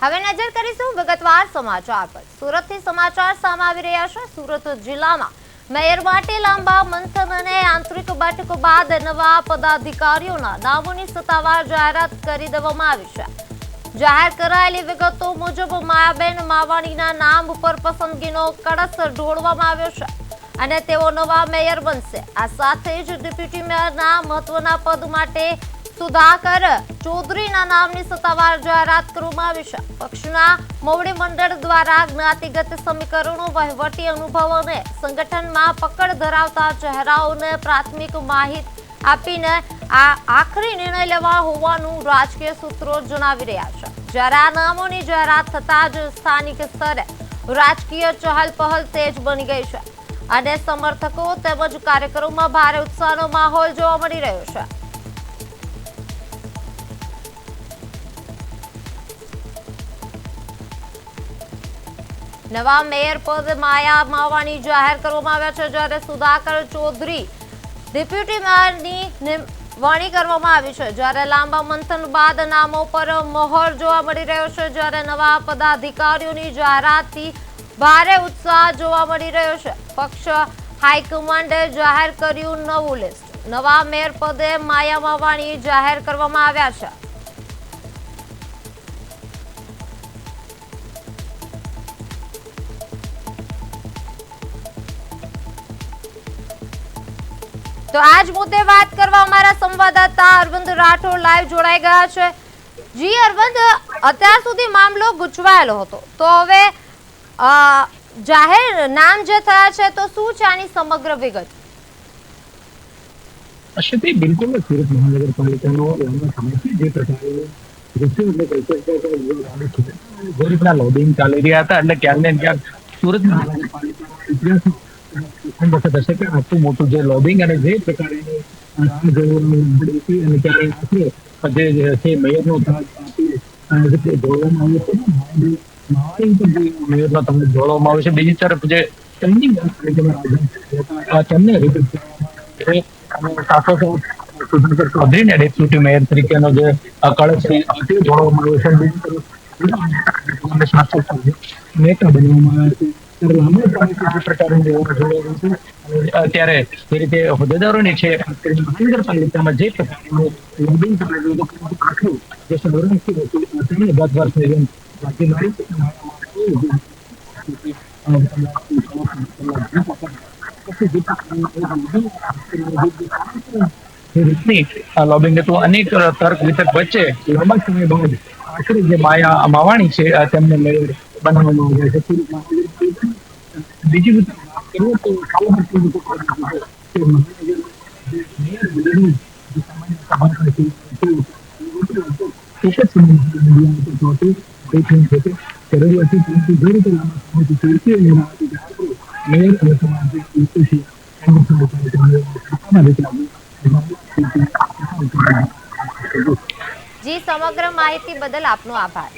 હવે નજર કરીશું વિગતવાર સમાચાર પર। સુરતથી સમાચાર સામે આવી રહ્યા છે। સુરત જિલ્લામાં મેયર માટે લાંબા મંથન અને આંતરિક બેઠકો બાદ નવા પદાધિકારીઓના નામોની સત્તાવાર જાહેરાત કરી દેવામાં આવી છે। જાહેર કરાયેલી વિગતો મુજબ માયાબેન માવાણીના નામ ઉપર પસંદગીનો કળશ ઢોળવામાં આવ્યો છે અને તેઓ નવા મેયર બનશે। આ સાથે જ ડેપ્યુટી મેયરના મહત્વના પદ માટે સુધાકર ચૌધરીના નામની સત્તાવાર જાહેરાત કરવામાં આવી છે। પક્ષના મોવડી મંડળ દ્વારા જ્ઞાતિગત સમીકરણો, વહીવટી અનુભવ અને સંગઠનમાં પકડ ધરાવતા ચહેરાઓને પ્રાથમિક માહિતી આપીને આ આખરી નિર્ણય લેવા હોવાનું રાજકીય સૂત્રો જણાવી રહ્યા છે। જ્યારે આ નામોની જાહેરાત થતાં જ સ્થાનિક સ્તરે રાજકીય ચહલ-પહલ તેજ બની ગઈ છે અને સમર્થકો તેમજ કાર્યકરોમાં ભારે ઉત્સાહનો માહોલ જોવા મળી રહ્યો છે। નવા મેયર પદ માયા માવાણી જાહેર કરવામાં આવ્યા છે, જ્યારે સુધાકર ચૌધરી ડેપ્યુટી મેયરની વરણી કરવામાં આવી છે। જ્યારે લાંબા મંથન બાદ નામો પર મહોર જોવા મળી રહ્યો છે, જ્યારે નવા પદાધિકારીઓની જાહેરાતથી ભારે ઉત્સાહ જોવા મળી રહ્યો છે। પક્ષ હાઈકમાન્ડે જાહેર કર્યું નવું લિસ્ટ। નવા મેયર પદે માયા માવાણી જાહેર કરવામાં આવ્યા છે। તો આજ મુદ્દે વાત કરવા અમારા સંવાદદાતા અરવિંદ રાઠોડ લાઈવ જોડાઈ ગયા છે। જી અરવિંદ, અત્યાર સુધી મામલો ગૂંચવાયેલો હતો, તો હવે જાહેર નામ જે થયા છે, તો શું છે આની સમગ્ર વિગત? અશ્વતી, બિલકુલ સુરત મહાનગરપાલિકાનો લાંબા સમયથી જે પ્રકારે ગરીબના લોબિંગ ચાલી રહ્યા હતા, એટલે ક્યાંક ને ક્યાંક સુરત મહાનગરપાલિકાનો ઇતિહાસ વખત હશે કે આટલું મોટું જે લોબિંગ અને જે પ્રકારની અને ત્યારે જે છે મેયરનો તાજ આપી જોડવામાં આવ્યો છે, માવાણી પર જે મેયરનો તાજ જોડવામાં આવ્યો છે, બીજી તરફ જે ટ્રેન્ડિંગ તેમને રિપીટ કરવામાં સાથોસાથ સુધાકર ચૌધરીને ડેપ્યુટી મેયર તરીકેનો જે કળશ જોડવામાં આવ્યો છે, બીજી તરફ નેતા બનવામાં આવ્યા છે। અત્યારે જે રીતે હોદ્દેદારોની છે મહાનગરપાલિકામાં જે પ્રકારનું લોબિંગ આખું જે સૌરાષ્ટ્ર હતું તેને ગતવાર લોબિંગ હતું। અનેક તર્ક વિતર્ક વચ્ચે લાંબા સમય બાદ આખરે જે માયા માવાણી છે તેમને મેયર બનાવવામાં આવ્યા છે। બીજી વાત કરીએ તો જી, સમગ્ર માહિતી બદલ આપનો આભાર।